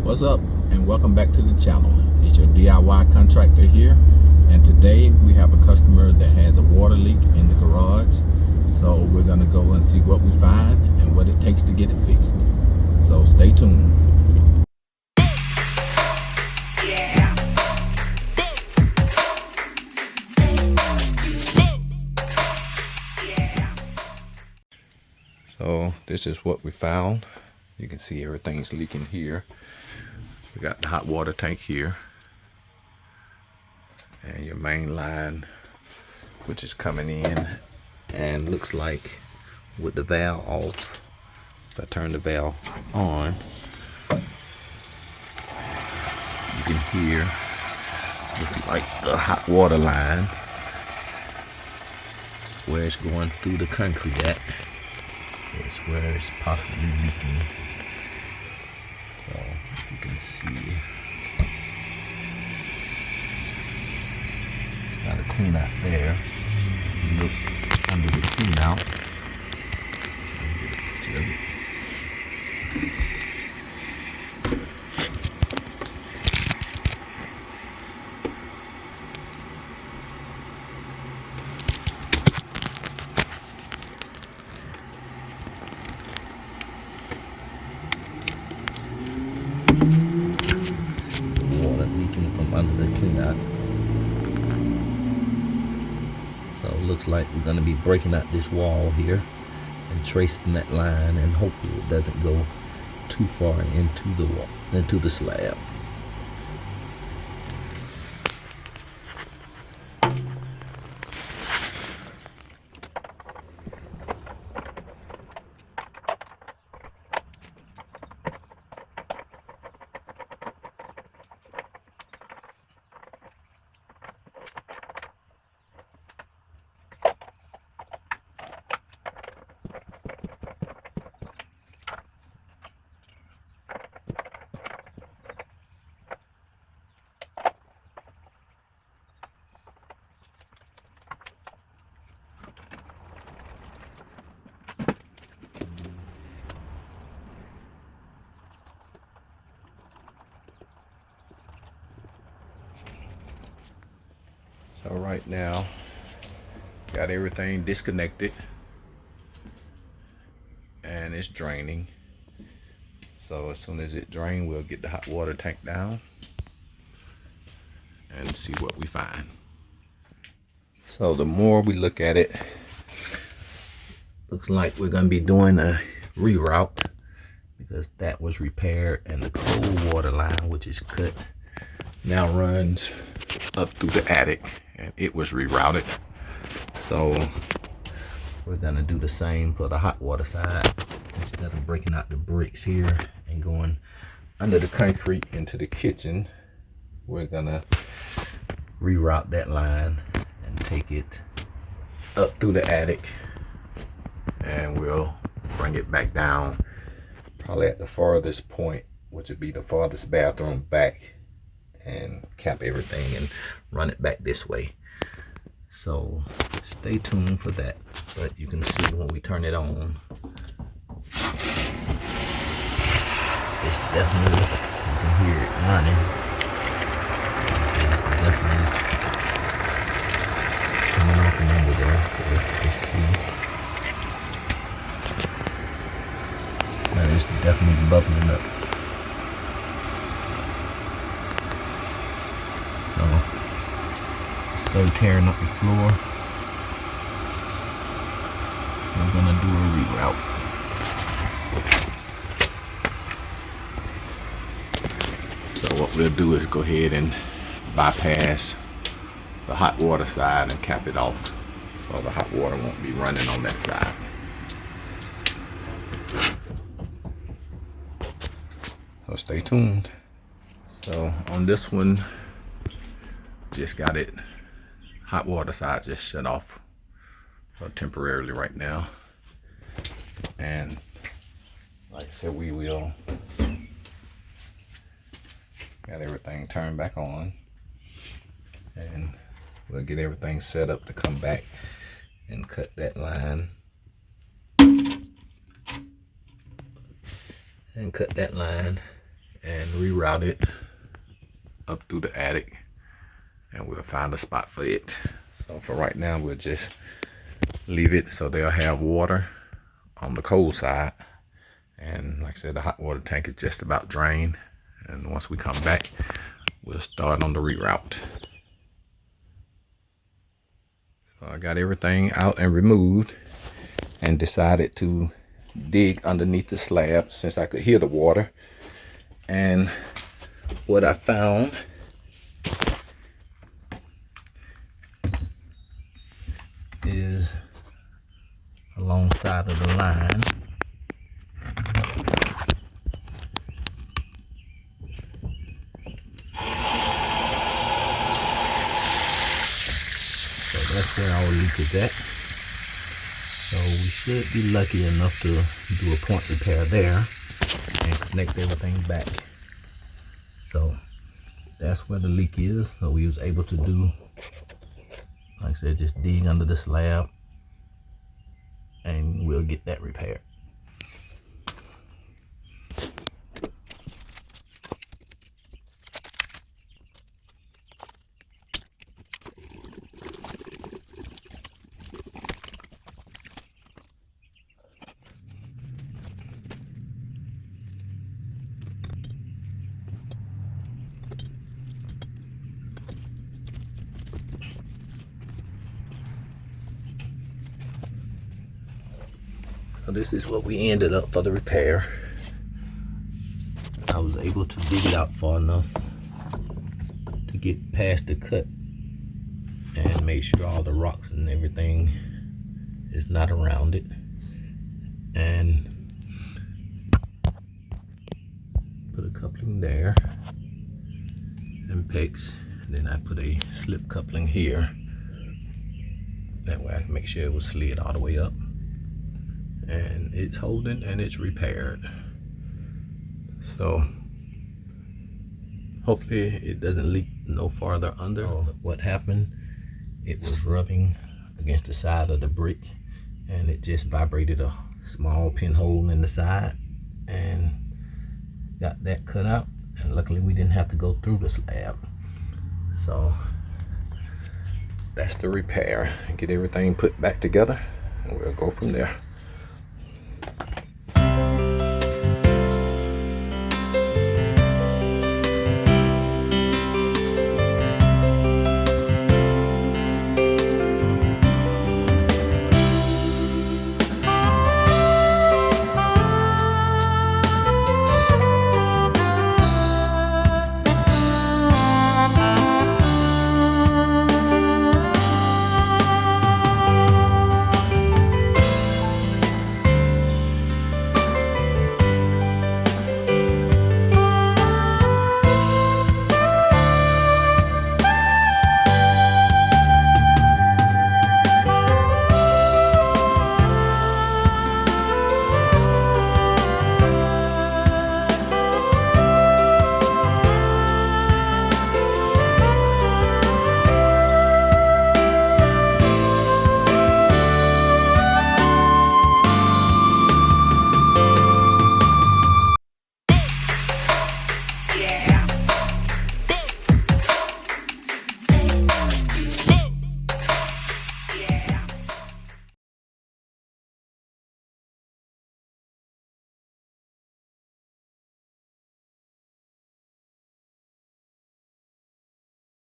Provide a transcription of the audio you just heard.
What's up, and welcome back to the channel. It's your DIY contractor here, and today we have a customer that has a water leak in the garage. So we're gonna go and see what we find and what it takes to get it fixed. So stay tuned. So this is what we found. You can see everything's leaking here. We got the hot water tank here, and your main line, which is coming in, and looks like with the valve off, if I turn the valve on, you can hear, looks like the hot water line where it's going through the concrete at. It's where it's possibly leaking. So you can see it's got a clean out there. Look under the clean out. Water leaking from under the clean out. So it looks like we're going to be breaking out this wall here and tracing that line, and hopefully it doesn't go too far into the wall, into the slab. So right now, got everything disconnected and it's draining. So as soon as it drains, we'll get the hot water tank down and see what we find. So the more we look at it, looks like we're gonna be doing a reroute, because that was repaired, and the cold water line, which is cut, now runs up through the attic, and it was rerouted. So we're gonna do the same for the hot water side. Instead of breaking out the bricks here and going under the concrete into the kitchen, we're gonna reroute that line and take it up through the attic, and we'll bring it back down probably at the farthest point, which would be the farthest bathroom back, and cap everything and run it back this way. So stay tuned for that. But you can see when we turn it on, it's definitely, you can hear it running. So it's definitely coming off from under there. So let's see. And it's definitely bubbling up. So start tearing up the floor. I'm gonna do a reroute. So what we'll do is go ahead and bypass the hot water side and cap it off, so the hot water won't be running on that side. So stay tuned. So on this one, just got it, hot water side just shut off temporarily right now, and like I said, we will got everything turned back on, and we'll get everything set up to come back and cut that line and and reroute it up through the attic, and we'll find a spot for it. So for right now, we'll just leave it so they'll have water on the cold side. And like I said, the hot water tank is just about drained. And once we come back, we'll start on the reroute. So I got everything out and removed and decided to dig underneath the slab since I could hear the water. And what I found is alongside of the line, so that's where our leak is at. So we should be lucky enough to do a point repair there and connect everything back. So that's where the leak is. So we was able to do, like I said, just dig under the slab, and we'll get that repaired. So this is what we ended up for the repair. I was able to dig it out far enough to get past the cut and make sure all the rocks and everything is not around it. And put a coupling there and pegs. And then I put a slip coupling here. That way I can make sure it was slid all the way up. And it's holding and it's repaired. So hopefully it doesn't leak no farther under. What happened, it was rubbing against the side of the brick and it just vibrated a small pinhole in the side and got that cut out. And luckily we didn't have to go through the slab. So that's the repair. Get everything put back together and we'll go from there.